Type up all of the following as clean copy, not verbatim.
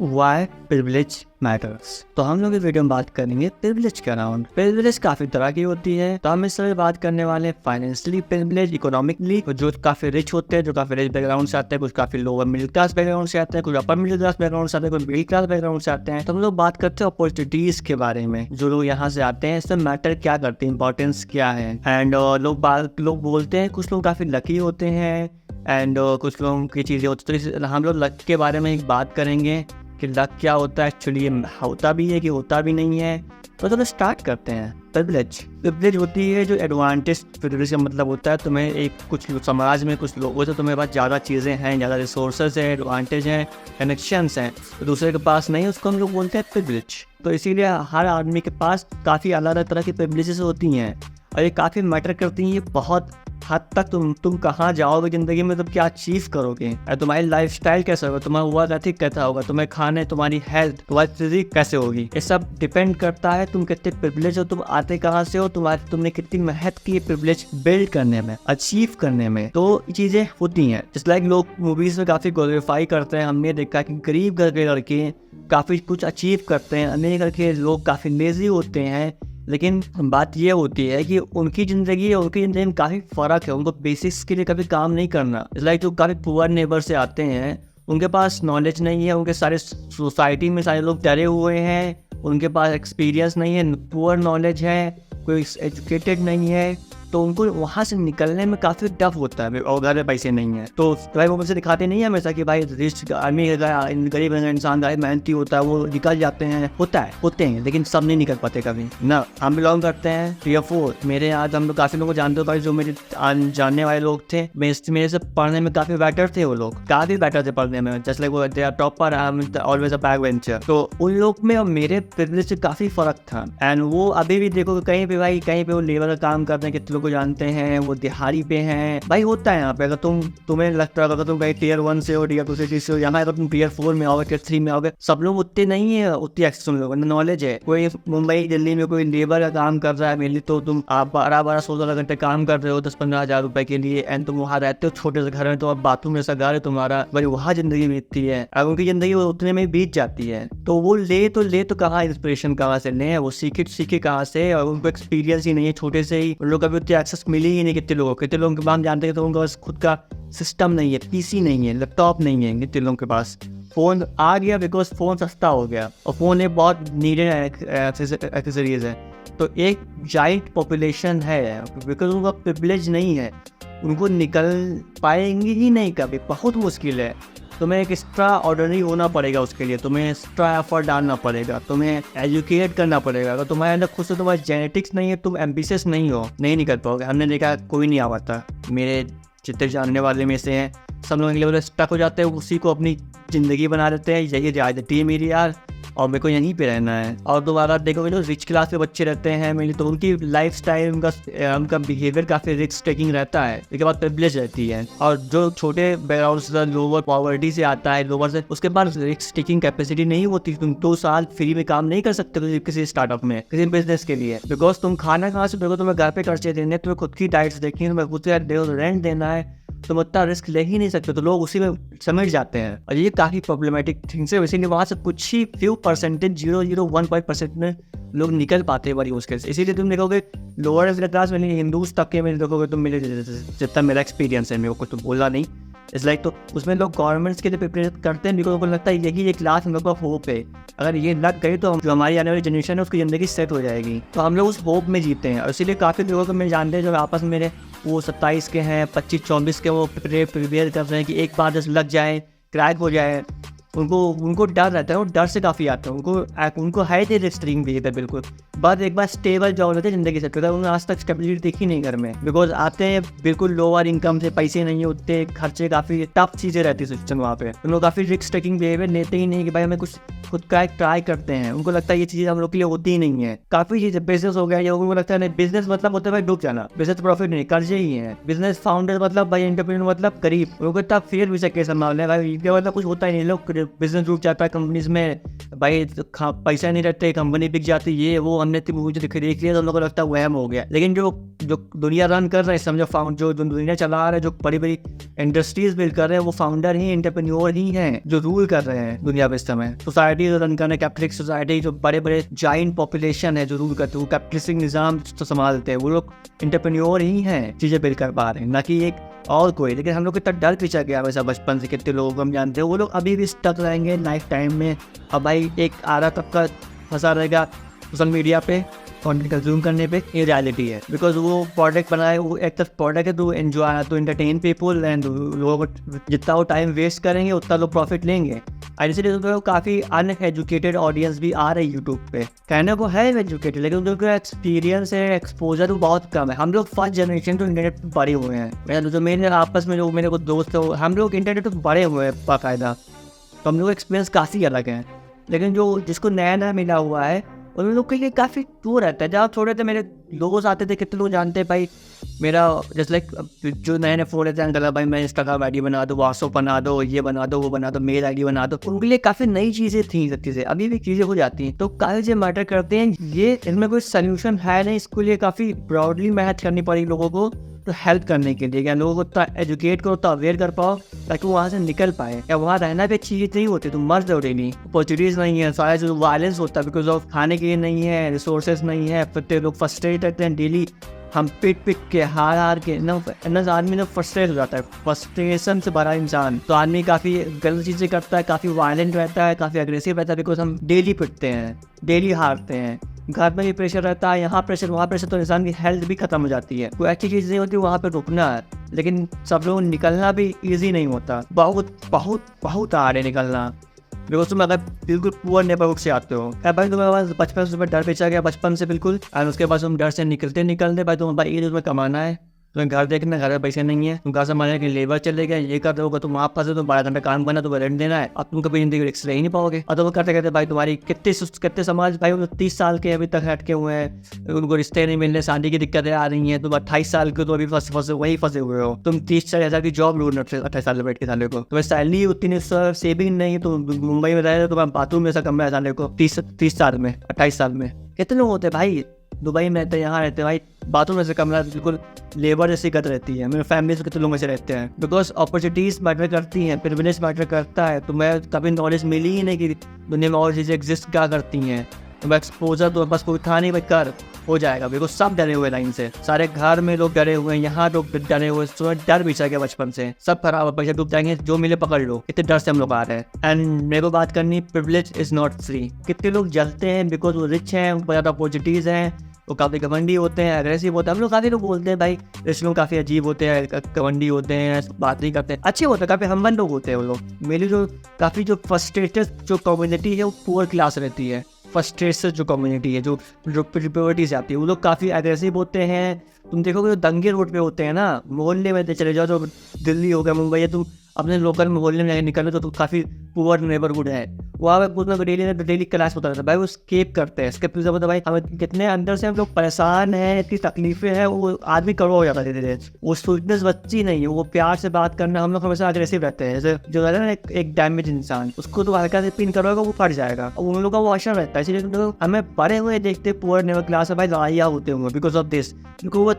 Y privilege matters. तो हम लोग इस वीडियो में बात करेंगे प्रिविलेज के अराउंड। प्रिविलेज काफी तरह की होती है, तो हम इस समय बात करने वाले हैं फाइनेंशियली प्रिविलेज, इकोनॉमिकली, जो काफी रिच होते हैं, जो काफी रिच बैकग्राउंड से आते हैं, कुछ काफी लोअर मिडिल क्लास बैकग्राउंड से आते हैं, कुछ अपर मिडिल क्लास बैकग्राउंड से आते हैं, कुछ मिडिल क्लास बैकग्राउंड से आते हैं। तो हम लोग बात करते हैं अपॉर्चुनिटीज के बारे में, जो लोग यहाँ से आते हैं इसमें मैटर क्या करते हैं, इंपॉर्टेंस क्या है। एंड लोग बोलते हैं कुछ लोग काफी लकी होते हैं एंड कुछ लोगों की चीजें होती है। तो हम लोग लक के बारे में एक बात करेंगे कि लक क्या होता है, एक्चुअली ये होता भी है कि होता भी नहीं है। तो चलो स्टार्ट करते हैं। प्रिविलेज होती है जो एडवांटेज। प्रिविलेज का मतलब होता है तुम्हें एक कुछ समाज में कुछ लोगों से तुम्हारे पास ज़्यादा चीज़ें हैं, ज़्यादा रिसोर्सेज हैं, एडवांटेज हैं, कनेक्शंस हैं, तो दूसरे के पास नहीं, उसको हम लोग बोलते हैं प्रिविलेज। तो इसीलिए हर आदमी के पास काफ़ी अलग अलग तरह की प्रिविलेजेस होती हैं और ये काफ़ी मैटर करती हैं। ये बहुत हद तक तुम कहाँ जाओगे ज़िंदगी में, तुम क्या अचीव करोगे, तुम्हारी लाइफस्टाइल कैसा होगा, तुम्हारा वर्क एथिक कैसा होगा, तुम्हें खाने, तुम्हारी हेल्थ, तुम्हारी फिजिक कैसे होगी, ये सब डिपेंड करता है तुम कितने प्रिविलेज हो, तुम आते कहाँ से हो, तुमने कितनी मेहनत की है प्रिविलेज बिल्ड करने में, अचीव करने में। तो ये चीज़ें होती हैं। जस्ट लाइक लोग मूवीज़ में काफ़ी ग्लोरीफाई करते हैं, हमने देखा कि गरीब घर के लड़के काफ़ी कुछ अचीव करते हैं, अमीर घर के लोग काफ़ी लेजी होते हैं। लेकिन बात ये होती है कि उनकी ज़िंदगी में काफ़ी फ़र्क है। उनको बेसिक्स के लिए कभी काम नहीं करना। इस लाइक जो काफ़ी पुअर नेबर से आते हैं, उनके पास नॉलेज नहीं है, उनके सारे सोसाइटी में सारे लोग डरे हुए हैं, उनके पास एक्सपीरियंस नहीं है, पुअर नॉलेज है, कोई एजुकेटेड नहीं है, तो उनको वहाँ से निकलने में काफ़ी टफ होता है और घर में पैसे नहीं है। तो भाई वो मुझसे दिखाते नहीं है हमेशा कि भाई रिच आदमी गरीब इंसान मेहनती होता है, वो निकल जाते हैं, होते हैं, लेकिन सब नहीं निकल पाते कभी ना। हम बिलोंग करते हैं टियर 4। मेरे आज हम लोग काफ़ी लोगों को जानते हो भाई, जो मेरे जानने वाले लोग थे, मेरे से पढ़ने में काफ़ी बेटर थे, वो लोग काफ़ी बेटर थे पढ़ने में, जस्ट लाइक वो topper, always a back bencher. तो उन लोग में और मेरे प्रिविलेज से काफ़ी फ़र्क था। एंड वो अभी भी देखो कहीं पे वो लेबर का काम करते हैं, कितने को जानते हैं, वो दिहाड़ी पे हैं भाई, होता है यहाँ पे। अगर तुम्हें लगता है अगर तुम कहीं टियर 1 से हो, टियर 2 से हो, यहाँ अगर तुम टियर 4 में आओगे, टियर 3 में आओगे, सब लोग उतने नहीं है, उतनी एक्सेस तुम लोगों नॉलेज है। कोई मुंबई दिल्ली में कोई लेबर का काम कर रहा है, मेनली तो तुम आप 12-16 घंटे काम कर रहे हो 10-15 हज़ार रुपए के लिए, एंड तुम वहाँ रहते हो छोटे से घर में, तो अब बाथरूम जैसा घर है तुम्हारा, भाई वहाँ जिंदगी बीतती है। अब उनकी जिंदगी उतने में बीत जाती है, तो वो ले तो कहाँ इंस्पिरेशन कहाँ से ले, वो सीखे कहाँ से, और उनको एक्सपीरियंस ही नहीं है छोटे से ही, उन लोग कभी उतनी एक्सेस मिली ही नहीं। कितने लोगों के बात जानते हैं, तो उनका बस खुद का सिस्टम नहीं है, पीसी नहीं है, लैपटॉप नहीं है, कितने लोगों के पास फ़ोन आ गया बिकॉज फ़ोन सस्ता हो गया, और फ़ोन एक बहुत नीडेड एक्सेसरीज है। तो एक जाइंट पॉपुलेशन है बिकॉज उनका प्रिविलेज नहीं है, उनको निकल पाएंगे ही नहीं कभी, बहुत मुश्किल है। तुम्हें एक एक्स्ट्रा ऑर्डिनरी होना पड़ेगा, उसके लिए तुम्हें एक्स्ट्रा एफर्ट डालना पड़ेगा, तुम्हें एजुकेट करना पड़ेगा। अगर तुम्हारे अंदर खुद से तुम्हारी जेनेटिक्स नहीं है, तुम एम्बिशियस नहीं हो, नहीं निकल पाओगे। हमने देखा कोई नहीं आ पाता, मेरे जितने जानने वाले में से हैं, सब लोग लेवल स्टक हो जाते हैं, उसी को अपनी ज़िंदगी बना देते हैं, यही रियलिटी है मेरी यार, और मेरे को यहीं पे रहना है। और दोबारा देखोगे जो रिच क्लास के बच्चे रहते हैं मेनली, तो उनकी लाइफ स्टाइल, उनका बिहेवियर काफ़ी रिस्क टेकिंग रहता है, इसके बाद प्रिविलेज रहती है। और जो छोटे बैकग्राउंड से, लोअर पॉवर्टी से आता है, लोअर से, उसके पास रिस्क टेकिंग कैपेसिटी नहीं होती। तुम 2 साल फ्री में काम नहीं कर सकते किसी स्टार्टअप में, किसी बिजनेस के लिए, बिकॉज तुम खाना कहाँ से दोगे, तुम्हें घर पे खर्चे देने, तुम्हें खुद की डाइट्स देखनी है, तुम्हें खुद से रेंट देना है, तुम उतना रिस्क ले ही नहीं सकते, तो लोग उसी में समझ जाते हैं, और ये काफ़ी प्रॉब्लमेटिक थिंग्स है। इसीलिए वहाँ से कुछ ही फ्यू परसेंटेज 0.01% में लोग निकल पाते हैं बड़ी मुश्किल से। इसीलिए तुम देखोगे लोअर मिडिल क्लास में, हिंदूज तबके में देखोगे तुम, मेरे जितना मेरा एक्सपीरियंस है, मेरे को कुछ तो बोला नहीं, इस लाइक, तो उसमें लोग गवर्नमेंट्स के लिए प्रिपेयर करते हैं, बिकॉज उनको लगता है यही एक लास्ट हम लोग का होप है, अगर ये लग गई तो जो हमारी आने वाली जनरेशन है उसकी ज़िंदगी सेट हो जाएगी। तो हम लोग उस होप में जीते हैं, और इसीलिए काफ़ी लोगों को मैं जानते हैं जो आपस में मेरे वो 27 के हैं, 25-24 के, वो प्रिपेयर कर रहे हैं कि एक बार जस्ट लग जाए, क्रैक हो जाए। उनको डर रहता है, वो डर से काफ़ी आता है, उनको है थे रिस्ट्रिंग बिहेवियर बिल्कुल, बस एक बार स्टेबल जॉब रहते हैं, ज़िंदगी से होता है, उन्होंने आज तक स्टेबिलिटी देखी नहीं घर में, बिकॉज आते हैं बिल्कुल लोअर इनकम से, पैसे नहीं होते, खर्चे काफ़ी टफ चीज़ें रहती है सिस्टम वहाँ पे, उन लोग काफ़ी रिस्क टेकिंग बिहेवियर लेते ही नहीं कि भाई हमें कुछ खुद का एक ट्राई करते हैं, उनको लगता है ये चीज़ हम लोग के लिए होती ही नहीं है। काफ़ी चीज़ें बिजनेस हो गया, ये उनको लगता है नहीं बिजनेस मतलब होता है भाई डूब जाना, बिजनेस प्रॉफिट नहीं कर्जे ही है, बिजनेस फाउंडर मतलब भाई एंटरप्रेन्योर मतलब गरीब। लोगों इतना फेयर भी सके संभाल भाई, इनके मतलब कुछ होता ही नहीं, लोग बिजनेस डूब जाता है कंपनीज में भाई, पैसा नहीं रहते, कंपनी बिक जाती, ये वो हमने मुझे देख लिया तो हम लोग को लगता है वहम हो गया। लेकिन जो दुनिया रन कर रहे हैं, समझो जो दुनिया चला रहे हैं, जो बड़ी बड़ी इंडस्ट्रीज बिल्ड कर रहे हैं, वो फाउंडर ही एंटरप्रेन्योर ही हैं जो रूल कर रहे हैं दुनिया में इस समय। सोसाइटी रन करने, कैपिटलिस्ट सोसाइटी, जो बड़े बड़े जाइंट पॉपुलेशन है जो रूल करते हैं, वो कैपिटलिस्टिक निजाम तो संभालते हैं, वो लोग एंटरप्रेन्योर ही हैं चीज़ें बिल्ड कर पा रहे हैं, ना कि एक और कोई। लेकिन हम लोग कितना डर पीछा गया वैसा बचपन से, कितने लोगों को हम जानते हैं वो लोग अभी भी स्टक रहेंगे लाइफ टाइम में। अब भाई एक आरा तबका फंसा रहेगा सोशल मीडिया पे कंटेंट कंज्यूम करने पे, ये रियलिटी है। बिकॉज वो प्रोडक्ट बनाए, वो एक तरफ प्रोडक्ट है तो enjoy to entertain people, and लोगों को जितना वो टाइम वेस्ट करेंगे उतना लोग प्रॉफिट लेंगे। और इसलिए तो काफ़ी अनएजुकेटेड ऑडियंस भी आ रही है यूट्यूब पे, कहने को है एजुकेटेड लेकिन उनका एक्सपीरियंस है, एक्सपोजर बहुत कम है। हम लोग फर्स्ट जनरेशन तो इंटरनेट पर बड़े हुए हैं, जो मेरे आपस में जो मेरे को दोस्त है हम लोग इंटरनेट पर बड़े हुए हैं बाकायदा, तो हम लोग एक्सपीरियंस काफ़ी अलग है। लेकिन जो जिसको नया नया मिला हुआ है उन लोग के लिए काफ़ी दूर रहता है। जहाँ छोड़े थे मेरे लोगों से आते थे, कितने लोग जानते हैं भाई मेरा जैसे लाइक जो नए नए फ़ोन रहते हैं अंकल भाई मैं इंस्टाग्राम आई डी बना दो, व्हाट्सअप बना दो, ये बना दो, वो बना दो, मेल आई डी बना दो। उनके लिए काफ़ी नई चीज़ें थी, सब चीज़ें अभी भी चीज़ें हो जाती हैं, तो काफ़ी चीज़ें मैटर करते हैं। ये इनमें कोई सोल्यूशन है नहीं, इसके लिए काफ़ी ब्रॉडली मेहनत करनी पड़ी लोगों को तो हेल्प करने के लिए, या लोगों को उतना एजुकेट करो, उतना अवेयर कर पाओ ताकि वो वहाँ से निकल पाए। या वहाँ रहना भी अच्छी चीज़ नहीं होती, तुम मर जाओ डेली, अपॉर्चुनिटीज़ नहीं है, सारा जो वायलेंस होता है बिकॉज ऑफ खाने के लिए नहीं है, रिसोर्सेज नहीं है, फिर लोग फ्रस्ट्रेट रहते हैं डेली, हम पिट के हार के ना आदमी ना फ्रस्ट्रेट हो जाता है, फ्रस्ट्रेशन से भरा इंसान तो आदमी काफ़ी गलत चीज़ें करता है, काफ़ी वायलेंट रहता है, काफ़ी अग्रेसिव रहता है, बिकॉज हम डेली पिटते हैं, डेली हारते हैं। घर में भी प्रेशर रहता है, यहाँ प्रेशर वहाँ प्रेशर, तो इंसान की हेल्थ भी खत्म हो जाती है। कोई अच्छी चीज़ नहीं होती वहाँ पे रुकना है, लेकिन सब लोग निकलना भी ईजी नहीं होता, बहुत बहुत बहुत हार्ड है निकलना। बिकॉज तुम अगर बिल्कुल पुअर नेबरहुड से आते हो, क्या भाई तुम्हारे पास बचपन से तुम्हें डर पीछा गया बचपन से बिल्कुल, और उसके बाद तुम डर से निकलते भाई तुम्हें ये तुम्हें कमाना है, तुम्हें घर देखना, घर में पैसे नहीं है, तुम घर संभालने के लेबर चले गए, ये कर दोगे, तुम वहाँ फंसे, तुम 12 घंटे काम करना, तुम्हें रेंट देना है, अब तुम कभी जिंदगी रिस्क ले ही नहीं पाओगे। और तुम करते करते भाई तुम्हारी कितने समाज भाई 30 साल के अभी तक हटके हुए हैं, उनको रिश्ते नहीं मिलने, शादी की दिक्कतें आ रही हैं, तुम 28 साल के तो अभी फंसे हुए हो, तुम 30-40 की जॉब ढूंढ रहे हो 28 साल बैठ के साले को, तुम्हें सैलरी उतनी सेविंग नहीं है, तुम मुंबई में रहे हो, तुम्हारा बाथरूम में ऐसा कम है साले को 30 साल में 28 साल में। कितने लोग होते हैं भाई दुबई में रहते हैं, यहाँ रहते हैं भाई, बाथरूम में से कमरा बिल्कुल लेबर जैसी गत रहती है। मेरे फैमिली से कितने लोग ऐसे रहते हैं, बिकॉज अपॉर्चुनिटीज़ मैटर करती हैं, प्रिविलेज मैटर करता है। तुम्हें कभी नॉलेज मिली ही नहीं कि दुनिया में और चीज़ें एग्जिस्ट क्या करती हैं, तुम्हें एक्सपोजर तो बस कोई था नहीं भाई, कर हो जाएगा। बिकॉज सब डरे हुए लाइन से, सारे घर में लोग डरे हुए हैं, यहाँ लोग डरे हुए, तुम्हें डर पीछा गया बचपन से, सब खराब है, पैसा डूब जाएंगे, जो मिले पकड़ लो, इतने डर से हम लोग आ रहे हैं। एंड मेरे को बात करनी, प्रिविलेज इज़ नॉट फ्री। कितने लोग जलते हैं बिकॉज वो रिच हैं, उनको ज़्यादा अपॉर्चुनिटीज़ हैं, वो काफ़ी घमंडी होते हैं, अग्रेसिव होते हैं। हम लोग काफ़ी लोग बोलते हैं भाई रिच लोग काफ़ी अजीब होते हैं, घमंडी होते हैं, बात नहीं करते, अच्छे होते हैं, काफ़ी हमबन लोग होते हैं वो लोग। मेरी जो काफ़ी जो फ्रस्ट्रेटेड जो कम्युनिटी है वो पुअर क्लास रहती है, फ्रस्ट्रेटेड जो कम्युनिटी है, जो प्योरिटी से आती है, वो लोग काफ़ी एग्रेसिव होते हैं। तुम देखोगे जो दंगे रोड पे होते हैं ना, मोहल्ले में चले जाओ, जो दिल्ली हो गया, मुंबई है, तुम अपने लोकल मोहल्ले में निकलो तो काफ़ी पुअर नेबरहुड है, वहाँ पे उसमें डेली क्लास होता रहता है भाई, वो स्केप करते हैं। स्केप होता है भाई, हमें कितने अंदर से हम लोग परेशान हैं, इतनी तकलीफें हैं, वो आदमी कड़वा हो जाता है धीरे धीरे। वो स्वीटनेस बच्ची नहीं है, वो प्यार से बात करना, हम लोग हमेशा अग्रेसिव रहते हैं। जैसे जो रहता है ना एक डैमेज इंसान, उसको तो हल्का से पिन करोगे वो फट जाएगा, और उन लोगों का वो अशर रहता है। इसलिए हमें बड़े हुए देखते पुअर नेबर क्लास है भाई, लड़ाइयाँ होते हुए बिकॉज ऑफ दिस, क्योंकि वो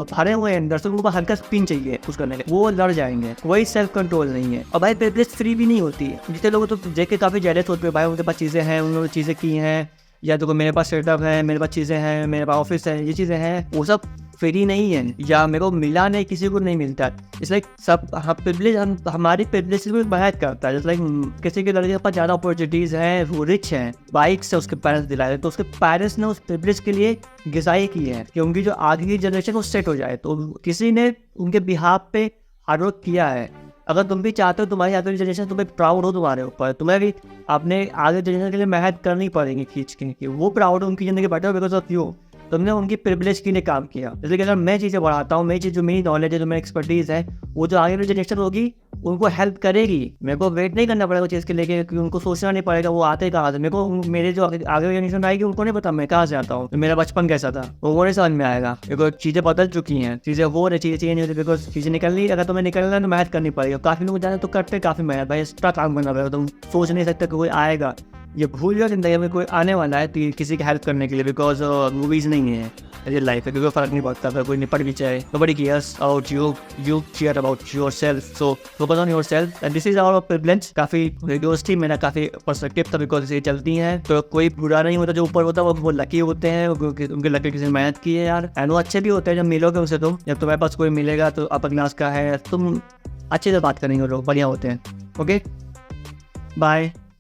भरे हुए हैं अंदर से, उनको हल्का स्पिन चाहिए कुछ करने के, वो लड़ जाएंगे, कोई सेल्फ कंट्रोल नहीं है। और भाई प्रिविलेज फ्री भी नहीं होती है, जितने लोग तो देख के काफ़ी जेलस होते हैं भाई, उनके पास चीज़ें हैं, उन्होंने चीज़ें की हैं, या तो मेरे पास सेटअप है, मेरे पास चीज़ें हैं, मेरे पास ऑफिस है, ये चीज़ें हैं, वो सब फ्री नहीं है, या मेरे को मिला नहीं, किसी को नहीं मिलता। इसलिए सब प्रिविलेज हमारी प्रिविलेज से भी मेहनत करता है। जैसे लाइक किसी के लड़के के पास ज़्यादा अपॉर्चुनिटीज़ हैं, वो रिच हैं, बाइक से उसके पेरेंट्स दिलाए, तो उसके पेरेंट्स ने उस प्रिविलेज के लिए घिसाई की है कि उनकी जो आगे की जनरेशन वो सेट हो जाए, तो किसी ने उनके बिहाफ पे हार्डवर्क किया है। अगर तुम भी चाहते हो तुम्हारी आगे जनरेशन तुम्हें प्राउड हो तुम्हारे ऊपर, तुम्हें भी अपने आगे जनरेशन के लिए मेहनत करनी पड़ेगी खींच के, कि वो प्राउड हो उनकी ज़िंदगी बेटर बिकॉज ऑफ यू। तुमने उनकी प्रिविलेज के लिए काम किया। जैसे कि अगर मैं चीज़ें बढ़ाता हूँ, मेरी चीज़ जो मेरी नॉलेज है, जो मेरी एक्सपर्टीज़ है, वो जो आगे वाली जनरेशन होगी उनको हेल्प करेगी। मेरे को वेट नहीं करना पड़ेगा चीज़ के लेके, क्योंकि उनको सोचना नहीं पड़ेगा वो आते कहाँ से। मेरे को मेरे जो आगे वाली जनरेशन आएगी उनको नहीं पता मैं कहाँ से आता हूँ, मेरा बचपन कैसा था, वो नहीं समझ में आएगा। देखो चीज़ें बदल चुकी हैं, चीज़ें हो रही, चीज़ें चेंज हो रही, बिकॉज चीज़ें निकल रही। अगर तुम्हें निकलना है तो मेहनत करनी पड़ेगी। काफ़ी लोग जाने तो करते काफ़ी मेहनत, भाई एक्स्ट्रा काम करना पड़ेगा। तुम सोच नहीं सकते कोई आएगा, ये भूल गया जिंदगी में कोई आने वाला है तो किसी की हेल्प करने के लिए, बिकॉज मूवीज़ नहीं है, रियल लाइफ है, क्योंकि फ़र्क नहीं पड़ता। अगर कोई निपट भी चाहे, nobody cares about you, you care about yourself, so focus on yourself and this is our privilege। काफ़ी वीडियोस थी, मेरा काफ़ी पर्सपेक्टिव था, बिकॉज ये चलती हैं तो कोई बुरा नहीं होता। जो ऊपर होता है वो लकी होते हैं, उनके लकी किसी ने मेहनत की है यार, एंड वो अच्छे भी होते हैं। जब मिलोगे उनसे, तुम जब तुम्हारे पास कोई मिलेगा तो अपर क्लास का है, तुम अच्छे से बात करेंगे, लोग बढ़िया होते हैं। Okay, bye.